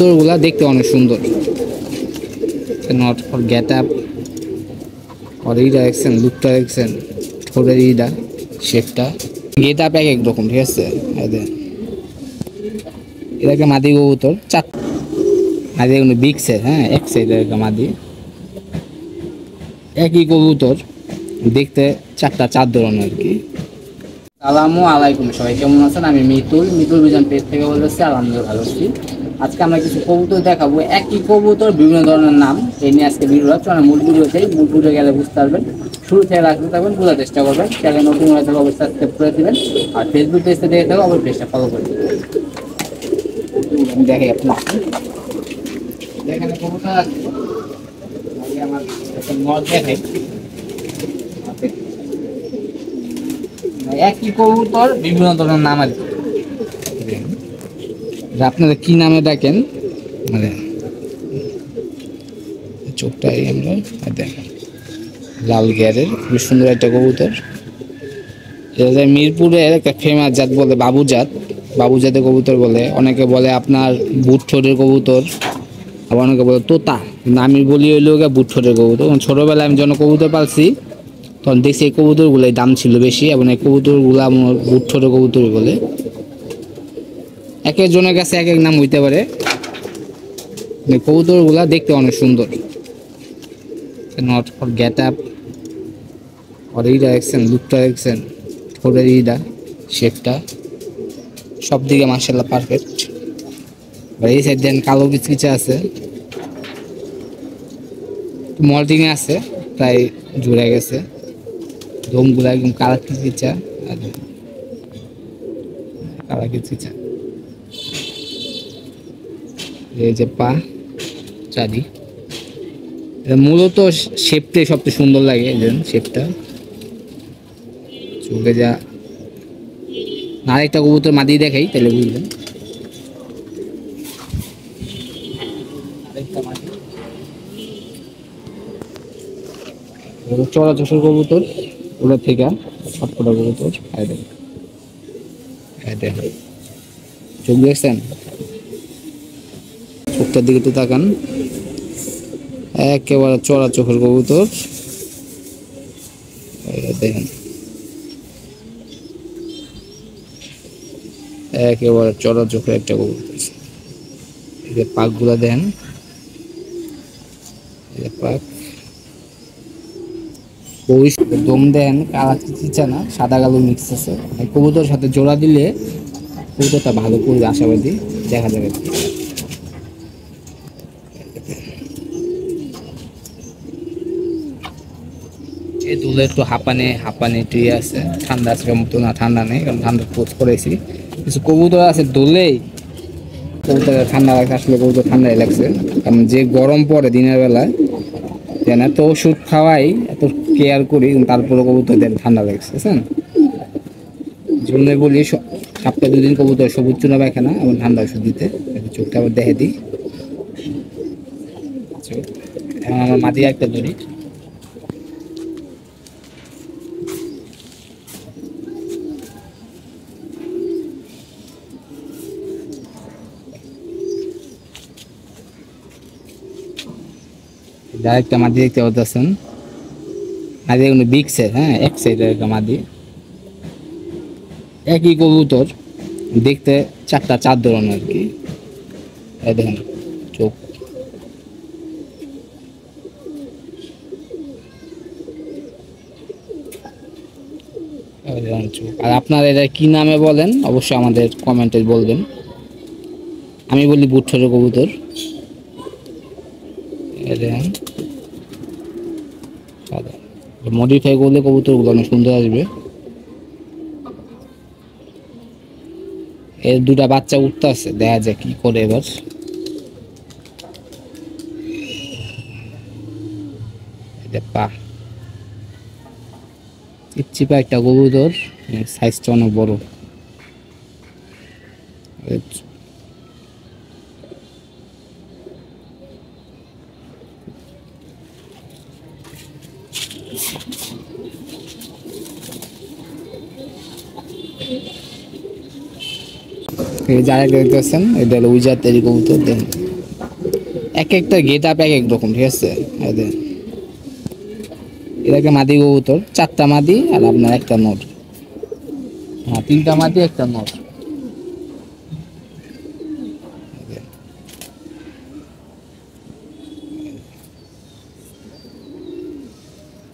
কবুতরগুলা দেখতে অনেক সুন্দর। নট ফর গেট আপ আর এইটা দেখছেন, লুকটা দেখছেন, ঠোঁটের এইটা শেপটা, গেট আপ এক এক রকম, ঠিক আছে। এটা একটা মাদি কবুতর, চার মাদি এগুলো বিগ সাইজ, হ্যাঁ এক সাইডের একটা মাদি। একই কবুতর দেখতে চার ধরনের আর কি। আসসালামু আলাইকুম, সবাই কেমন আছেন? আমি মিতুল বিজন পেজ থেকে বলতেছি। আলহামদুলিল্লাহ ভালো আছি। আজকে আমরা কিছু কবুতর দেখাবো, একই কবুতর বিভিন্ন ধরনের নাম, এই নিয়ে আজকে ভিডিও হচ্ছে। মূল ভিডিও গেলে বুঝতে পারবেন। শুরু থেকে রাখতে থাকবেন, বোঝার চেষ্টা করবেন। চ্যানেল নতুন হয়ে থাকলে অবশ্যই সাবস্ক্রাইব করে দেবেন, আর ফেসবুক পেজটা দেখে থাকলে অবশ্যই পেজটা ফলো করে দেবেন। দেখে আপনার এখানে কবুতর আছে, আমার নট দেখে একই কবুতর বিভিন্ন ধরনের নাম আর কি। আপনারা কি নামে ডাকেন, মানে চোখটাই আমরা দেখেন, লাল গিয়ারের খুব সুন্দর একটা কবুতর। এটা মিরপুরের একটা ফেমাস জাত বলে বাবুজাতের কবুতর বলে। অনেকে বলে আপনার বুট ঠোঁটের কবুতর, আবার অনেকে বলে তোতা। আমি বলি হইলো বুট ঠোঁটের কবুতর। ছোটবেলায় আমি যখন কবুতর পালছি তখন দেখছি এই কবুতরগুলোর দাম ছিল বেশি, এবং এই কবুতরগুলো আমার বুট ঠোঁটের কবুতর বলে। এক একজনের কাছে এক এক নাম হইতে পারে। কবুতরগুলা দেখতে অনেক সুন্দর। নট ফর গেট আপ আর এইটা দেখছেন, লুকটা দেখছেন, ঠোঁটের এইটা শেপটা, সব দিকে মার্শাল্লাহ পারফেক্ট। এই সাইড দেন কালো কিচকিচে আছে, মল্টিংয়ে আছে, প্রায় জুড়ে গেছে। দমগুলা একদম কালা কিচকিচা, কালা কিচকিচা। এই যে পা চারি, মূলত শেপটাই সবচেয়ে সুন্দর লাগে। শেপটা চোখে যা। আরেকটা কবুতর মাদি দেখাই তাহলে বুঝলেন। চড়া চোষের কবুতর, ওটা থেকে সবকটা কবুতর। চোখ দেখছেন, চোখটার দিকে তো তাকান, একেবারে চড়া চোখের কবুতর। দেখেন একেবারে চড়া চোখের একটা কবুতর। এই যে পাক গুলা দেন, পাক দম দেন, কালা চিচা না, সাদা কালো মিক্স আছে। কবুতর সাথে জোড়া দিলে কবুতরটা ভালো করবে, আশাবাদী দেখা যাবে। এই দুলে একটু হাঁপানে টুই আছে, ঠান্ডা আজকের মতো না, ঠান্ডা নেই, কারণ ঠান্ডা পোজ করেছি। কিছু কবুতর আছে দোলেই কবুতর ঠান্ডা লাগছে, আসলে কবুতর ঠান্ডাই লাগছে, কারণ যে গরম পড়ে দিনের বেলায়, যেন এত ওষুধ খাওয়াই, এত কেয়ার করি, তারপরে কবুতর দেন ঠান্ডা লাগছে, বুঝছেন। জন্যই বলি সপ্তাহে 2 দিন কবুতর সবুজ চুনা পায়খানা এবং ঠান্ডা ওষুধ দিতে। চোখটা আবার দেখে দিই। আমার মাটি একটা ধরি, ডাইরেক্ট মাদি দেখতে পাচ্ছেন। মাদি এগুলো বিগ সাইজ, হ্যাঁ এক সাইডের একটা মাদি। একই কবুতর দেখতে চার ধরনের আর কি। দেখেন চোখ, আর আপনারা এটা কি নামে বলেন অবশ্যই আমাদের কমেন্টে বলবেন। আমি বলি বুট ঠোঁটের কবুতর। দেখেন মডিফাই করলে কবুতরগুলো অনেক সুন্দর আসবে। এর 2টা বাচ্চা উঠতে আছে, দেখা যায় কি করে এবার। পা চিপচিপা একটা কবুতর, সাইজটা অনেক বড়। যারা দেখতেছেন এটা হলো উজাতের কবুতর। দেখেন এক একটা গেট আপ এক এক রকম, ঠিক আছে। এই যে এটাকে মাদি কবুতর, 4টা মাদি আর আপনার একটা নর। হ্যাঁ, 3টা মাদি একটা নর।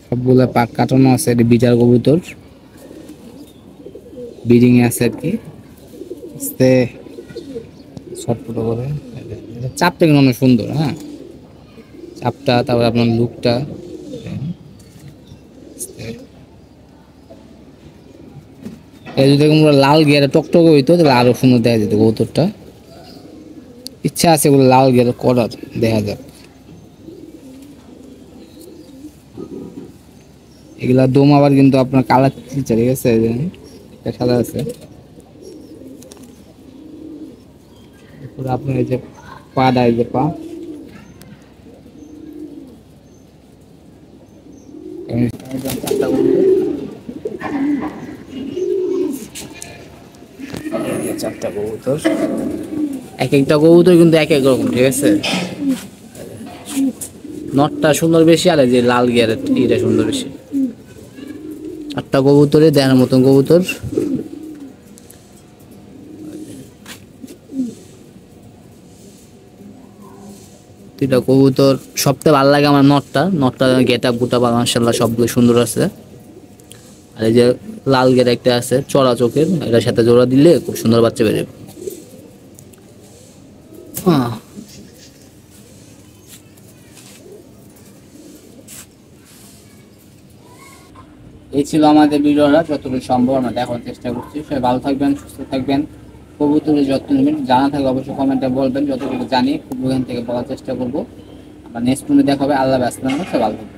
সবগুলা পাক কাটানো আছে, এটা বিটার কবুতর, ব্রিডিং এ আছে আর কি। আস্তে ছটফট করে। এটা চাপটা কিন্তু অনেক সুন্দর, হ্যাঁ চাপটা, তারপর আপনার লুকটা। যদি তোমরা লাল গিয়ারে টকটক হইতো তাহলে আরো সুন্দর দেখা যেত কবুতরটা। ইচ্ছা আছে ওগুলো লাল গিয়ারে করার, দেখা যাক। এগুলা দম আবার কিন্তু আপনার কালার, ঠিক আছে, একটা সাদা আছে। আপনার এই যে পা দেয়, যে পা চারটা কবুতর, এক একটা কবুতর কিন্তু এক এক রকম, ঠিক আছে। নটটা সুন্দর বেশি, আর এই যে লাল গিয়ারের এটা সুন্দর বেশি। 8টা কবুতরে দেখার মতন কবুতর। দুইটা কবুতর, সবথেকে ভালো লাগে আমার নটটা গেট আপ গুটা বা মাশাআল্লাহ সবগুলো সুন্দর আছে। আর এই যে লাল গেট একটা আছে চড়া চোখের, এটার সাথে জোড়া দিলে খুব সুন্দর বাচ্চা বেরোবে। এই ছিল আমাদের ভিডিওটা, যতটুকু সম্ভব আমরা দেখার চেষ্টা করছি। সবাই ভালো থাকবেন, সুস্থ থাকবেন, কবুতরের যত্ন নেবেন। জানা থাকলে অবশ্যই কমেন্টে বলবেন, যতটুকু জানি খুব ওখান থেকে বলার চেষ্টা করবো। আবার নেক্সট দেখা হবে। আল্লাহ ব্যস্ত, সবাই ভালো থাকবেন।